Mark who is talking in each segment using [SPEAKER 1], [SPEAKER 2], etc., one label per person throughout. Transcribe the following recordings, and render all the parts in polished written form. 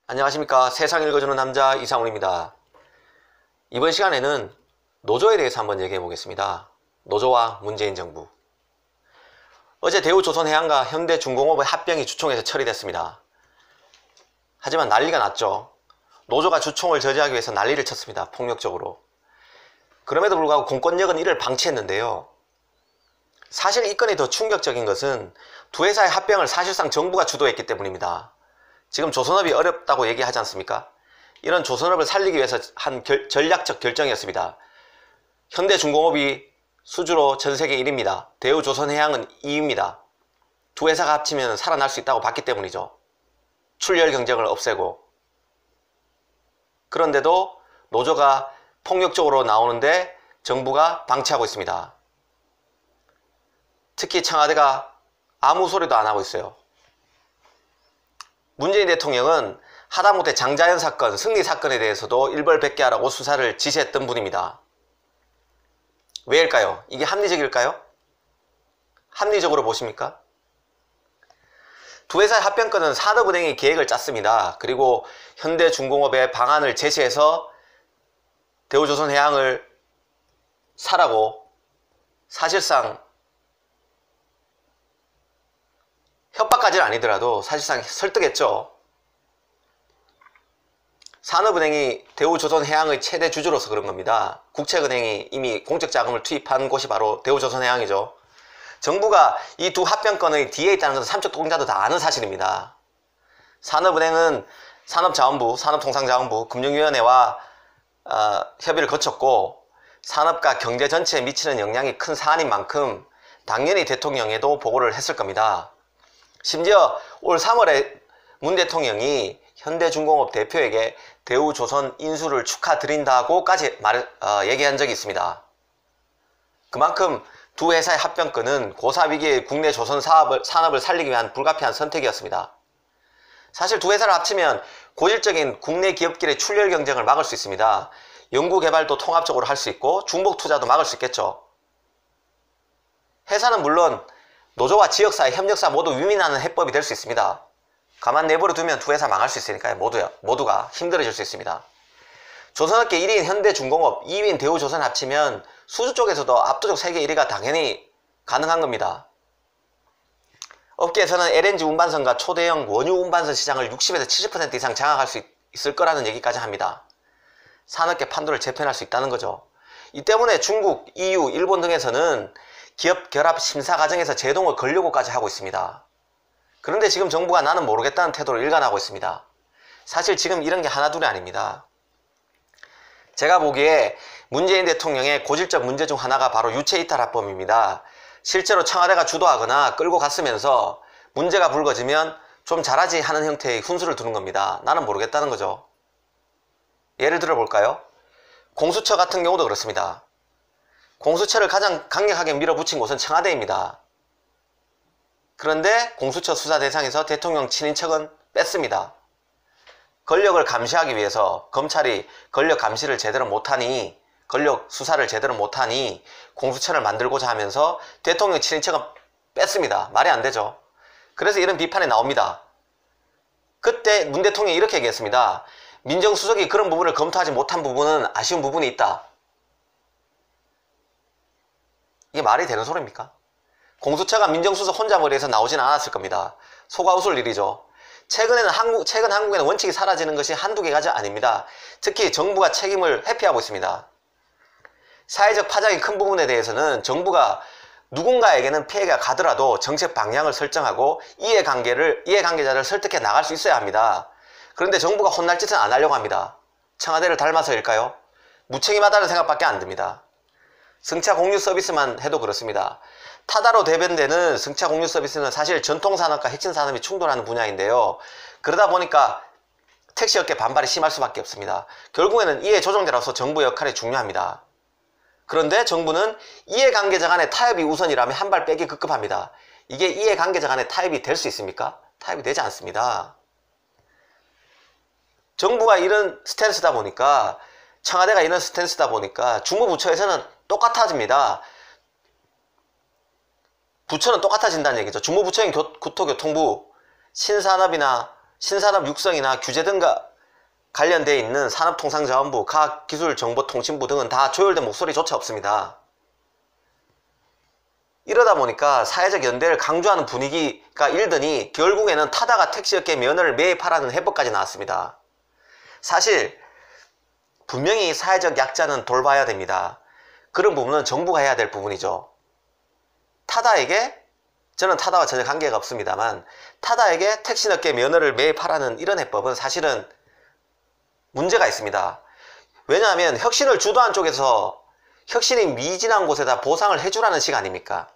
[SPEAKER 1] 안녕하십니까. 세상 읽어주는 남자 이상훈입니다. 이번 시간에는 노조에 대해서 한번 얘기해 보겠습니다. 노조와 문재인 정부. 어제 대우조선해양과 현대중공업의 합병이 주총에서 처리됐습니다. 하지만 난리가 났죠. 노조가 주총을 저지하기 위해서 난리를 쳤습니다. 폭력적으로. 그럼에도 불구하고 공권력은 이를 방치했는데요. 사실 이 건이 더 충격적인 것은 두 회사의 합병을 사실상 정부가 주도했기 때문입니다. 지금 조선업이 어렵다고 얘기하지 않습니까? 이런 조선업을 살리기 위해서 한 전략적 결정이었습니다. 현대중공업이 수주로 전세계 1위입니다. 대우조선해양은 2위입니다. 두 회사가 합치면 살아날 수 있다고 봤기 때문이죠. 출혈 경쟁을 없애고. 그런데도 노조가 폭력적으로 나오는데 정부가 방치하고 있습니다. 특히 청와대가 아무 소리도 안 하고 있어요. 문재인 대통령은 하다못해 장자연 사건, 승리 사건에 대해서도 일벌백계하라고 수사를 지시했던 분입니다. 왜일까요? 이게 합리적일까요? 합리적으로 보십니까? 두 회사의 합병권은 산업은행이 계획을 짰습니다. 그리고 현대중공업의 방안을 제시해서 대우조선해양을 사라고 사실상 협박까지는 아니더라도 사실상 설득했죠. 산업은행이 대우조선해양의 최대 주주로서 그런 겁니다. 국책은행이 이미 공적자금을 투입한 곳이 바로 대우조선해양이죠. 정부가 이 두 합병권의 뒤에 있다는 것은 삼척동자도 다 아는 사실입니다. 산업은행은 산업자원부, 산업통상자원부, 금융위원회와 협의를 거쳤고 산업과 경제 전체에 미치는 영향이 큰 사안인 만큼 당연히 대통령에도 보고를 했을 겁니다. 심지어 올 3월에 문 대통령이 현대중공업 대표에게 대우조선 인수를 축하드린다고까지 얘기한 적이 있습니다. 그만큼 두 회사의 합병권은 고사위기의 국내 조선 산업을 살리기 위한 불가피한 선택이었습니다. 사실 두 회사를 합치면 고질적인 국내 기업끼리의 출혈 경쟁을 막을 수 있습니다. 연구개발도 통합적으로 할 수 있고 중복 투자도 막을 수 있겠죠. 회사는 물론 노조와 지역사회, 협력사 모두 위민하는 해법이 될 수 있습니다. 가만 내버려 두면 두 회사 망할 수 있으니까요. 모두가 힘들어질 수 있습니다. 조선업계 1위인 현대중공업, 2위인 대우조선 합치면 수주 쪽에서도 압도적 세계 1위가 당연히 가능한 겁니다. 업계에서는 LNG 운반선과 초대형 원유 운반선 시장을 60에서 70% 이상 장악할 수 있을 거라는 얘기까지 합니다. 산업계 판도를 재편할 수 있다는 거죠. 이 때문에 중국, EU, 일본 등에서는 기업 결합 심사 과정에서 제동을 걸려고까지 하고 있습니다. 그런데 지금 정부가 나는 모르겠다는 태도를 일관하고 있습니다. 사실 지금 이런 게 하나둘이 아닙니다. 제가 보기에 문재인 대통령의 고질적 문제 중 하나가 바로 유체이탈합법입니다. 실제로 청와대가 주도하거나 끌고 갔으면서 문제가 불거지면 좀 잘하지 하는 형태의 훈수를 두는 겁니다. 나는 모르겠다는 거죠. 예를 들어 볼까요? 공수처 같은 경우도 그렇습니다. 공수처를 가장 강력하게 밀어붙인 곳은 청와대입니다. 그런데 공수처 수사 대상에서 대통령 친인척은 뺐습니다. 권력을 감시하기 위해서 검찰이 권력 감시를 제대로 못하니, 권력 수사를 제대로 못하니 공수처를 만들고자 하면서 대통령 친인척은 뺐습니다. 말이 안 되죠. 그래서 이런 비판이 나옵니다. 그때 문 대통령이 이렇게 얘기했습니다. 민정수석이 그런 부분을 검토하지 못한 부분은 아쉬운 부분이 있다. 이게 말이 되는 소리입니까? 공수처가 민정수석 혼자 머리에서 나오진 않았을 겁니다. 속아 웃을 일이죠. 최근 한국에는 원칙이 사라지는 것이 한두 개가 아닙니다. 특히 정부가 책임을 회피하고 있습니다. 사회적 파장이 큰 부분에 대해서는 정부가 누군가에게는 피해가 가더라도 정책 방향을 설정하고 이해관계자를 설득해 나갈 수 있어야 합니다. 그런데 정부가 혼날 짓은 안 하려고 합니다. 청와대를 닮아서일까요? 무책임하다는 생각밖에 안 듭니다. 승차 공유 서비스만 해도 그렇습니다. 타다로 대변되는 승차 공유 서비스는 사실 전통산업과 핵심 산업이 충돌하는 분야인데요. 그러다 보니까 택시업계 반발이 심할 수밖에 없습니다. 결국에는 이해 조정자로서 정부 역할이 중요합니다. 그런데 정부는 이해관계자 간의 타협이 우선이라면 한 발 빼기 급급합니다. 이게 이해관계자 간의 타협이 될 수 있습니까? 타협이 되지 않습니다. 정부가 이런 스탠스다 보니까, 청와대가 이런 스탠스다 보니까 주무부처에서는 똑같아집니다. 부처는 똑같아진다는 얘기죠. 주무부처인 국토교통부, 신산업이나 신산업 육성이나 규제 등과 관련되어 있는 산업통상자원부, 과학기술정보통신부 등은 다 조율된 목소리조차 없습니다. 이러다 보니까 사회적 연대를 강조하는 분위기가 일더니 결국에는 타다가 택시업계 면허를 매입하라는 해법까지 나왔습니다. 사실 분명히 사회적 약자는 돌봐야 됩니다. 그런 부분은 정부가 해야 될 부분이죠. 타다에게, 저는 타다와 전혀 관계가 없습니다만, 타다에게 택시업계 면허를 매입하라는 이런 해법은 사실은 문제가 있습니다. 왜냐하면 혁신을 주도한 쪽에서 혁신이 미진한 곳에다 보상을 해주라는 식 아닙니까?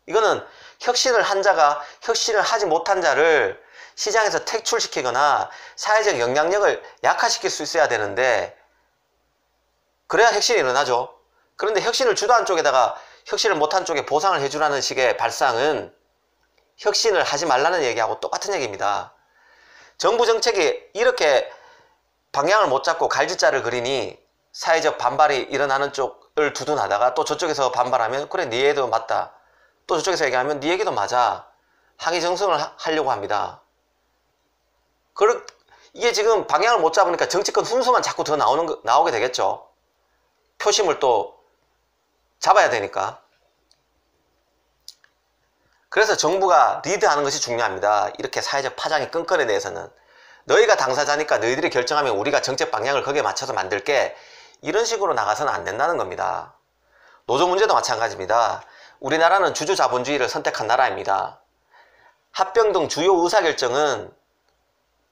[SPEAKER 1] 이거는 혁신을 한 자가 혁신을 하지 못한 자를 시장에서 퇴출시키거나 사회적 영향력을 약화시킬 수 있어야 되는데, 그래야 혁신이 일어나죠. 그런데 혁신을 주도한 쪽에다가 혁신을 못한 쪽에 보상을 해주라는 식의 발상은 혁신을 하지 말라는 얘기하고 똑같은 얘기입니다. 정부 정책이 이렇게 방향을 못 잡고 갈짓자를 그리니 사회적 반발이 일어나는 쪽을 두둔하다가 또 저쪽에서 반발하면 그래 네 얘기도 맞다, 또 저쪽에서 얘기하면 네 얘기도 맞아, 항의정성을 하려고 합니다. 이게 지금 방향을 못 잡으니까 정치권 훈수만 자꾸 더 나오게 되겠죠. 표심을 또 잡아야 되니까. 그래서 정부가 리드하는 것이 중요합니다. 이렇게 사회적 파장이 끈 건에 대해서는 너희가 당사자니까 너희들이 결정하면 우리가 정책 방향을 거기에 맞춰서 만들게, 이런 식으로 나가서는 안 된다는 겁니다. 노조 문제도 마찬가지입니다. 우리나라는 주주자본주의를 선택한 나라입니다. 합병 등 주요 의사결정은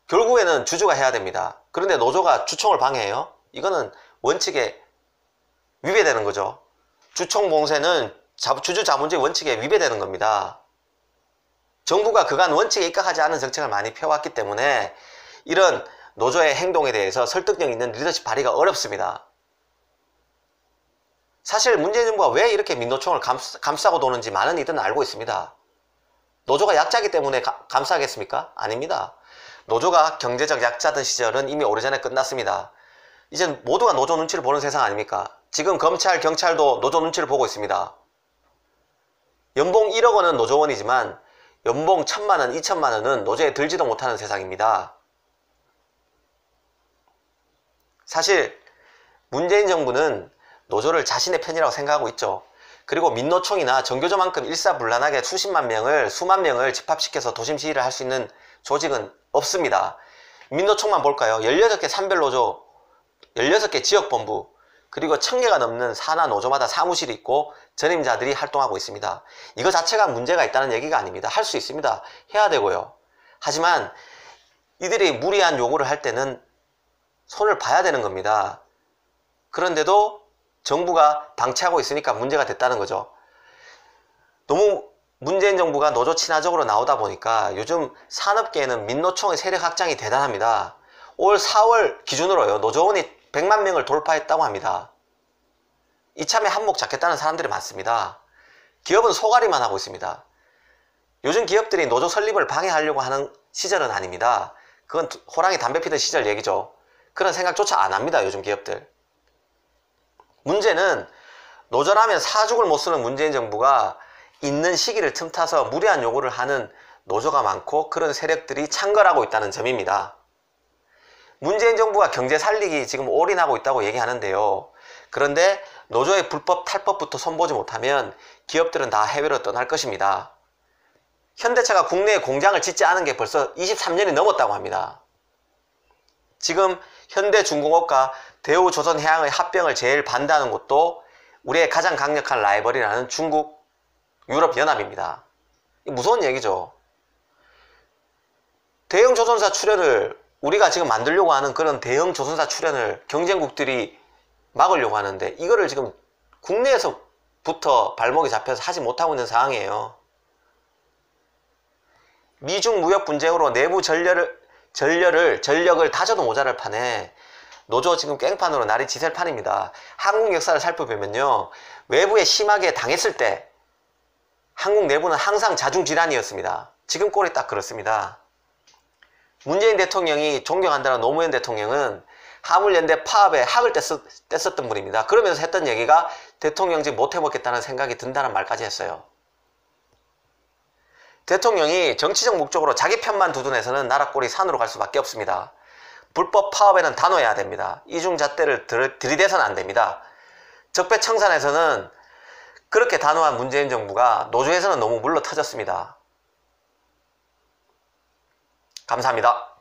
[SPEAKER 1] 결국에는 주주가 해야 됩니다. 그런데 노조가 주총을 방해해요? 이거는 원칙에 위배되는 거죠. 주총 봉쇄는 주주자본주의 원칙에 위배되는 겁니다. 정부가 그간 원칙에 입각하지 않은 정책을 많이 펴왔기 때문에 이런 노조의 행동에 대해서 설득력 있는 리더십 발휘가 어렵습니다. 사실 문재인 정부가 왜 이렇게 민노총을 감싸고 도는지 많은 이들은 알고 있습니다. 노조가 약자이기 때문에 감싸겠습니까? 아닙니다. 노조가 경제적 약자던 시절은 이미 오래전에 끝났습니다. 이제 모두가 노조 눈치를 보는 세상 아닙니까? 지금 검찰, 경찰도 노조 눈치를 보고 있습니다. 연봉 1억 원은 노조원이지만 연봉 1,000만 원, 2,000만 원은 노조에 들지도 못하는 세상입니다. 사실 문재인 정부는 노조를 자신의 편이라고 생각하고 있죠. 그리고 민노총이나 정교조만큼 일사불란하게 수만 명을 집합시켜서 도심 시위를 할 수 있는 조직은 없습니다. 민노총만 볼까요? 16개 산별노조, 16개 지역본부, 그리고 1,000개가 넘는 산하 노조마다 사무실이 있고 전임자들이 활동하고 있습니다. 이거 자체가 문제가 있다는 얘기가 아닙니다. 할 수 있습니다. 해야 되고요. 하지만 이들이 무리한 요구를 할 때는 손을 봐야 되는 겁니다. 그런데도 정부가 방치하고 있으니까 문제가 됐다는 거죠. 너무 문재인 정부가 노조 친화적으로 나오다 보니까 요즘 산업계에는 민노총의 세력 확장이 대단합니다. 올 4월 기준으로요, 노조원이 100만 명을 돌파했다고 합니다. 이참에 한몫 잡겠다는 사람들이 많습니다. 기업은 소가리만 하고 있습니다. 요즘 기업들이 노조 설립을 방해하려고 하는 시절은 아닙니다. 그건 호랑이 담배 피던 시절 얘기죠. 그런 생각조차 안 합니다, 요즘 기업들. 문제는 노조라면 사죽을 못 쓰는 문재인 정부가 있는 시기를 틈타서 무리한 요구를 하는 노조가 많고 그런 세력들이 창궐하고 있다는 점입니다. 문재인 정부가 경제 살리기 지금 올인하고 있다고 얘기하는데요. 그런데 노조의 불법 탈법부터 손보지 못하면 기업들은 다 해외로 떠날 것입니다. 현대차가 국내에 공장을 짓지 않은 게 벌써 23년이 넘었다고 합니다. 지금 현대중공업과 대우조선해양의 합병을 제일 반대하는 곳도 우리의 가장 강력한 라이벌이라는 중국 유럽연합입니다. 무서운 얘기죠. 대형 조선사 출현을 우리가 지금 만들려고 하는 그런 대형 조선사 출현을 경쟁국들이 막으려고 하는데 이거를 지금 국내에서부터 발목이 잡혀서 하지 못하고 있는 상황이에요. 미중 무역 분쟁으로 내부 전력을 다져도 모자랄 판에 노조 지금 깽판으로 날이 지셀 판입니다. 한국 역사를 살펴보면요, 외부에 심하게 당했을 때 한국 내부는 항상 자중질환이었습니다. 지금 꼴이 딱 그렇습니다. 문재인 대통령이 존경한다는 노무현 대통령은 화물연대 파업에 학을 뗐었던 분입니다. 그러면서 했던 얘기가 대통령직 못 해먹겠다는 생각이 든다는 말까지 했어요. 대통령이 정치적 목적으로 자기 편만 두둔해서는 나라 꼴이 산으로 갈 수밖에 없습니다. 불법 파업에는 단호해야 됩니다. 이중잣대를 들이대서는 안 됩니다. 적폐청산에서는 그렇게 단호한 문재인 정부가 노조에서는 너무 물러터졌습니다. 감사합니다.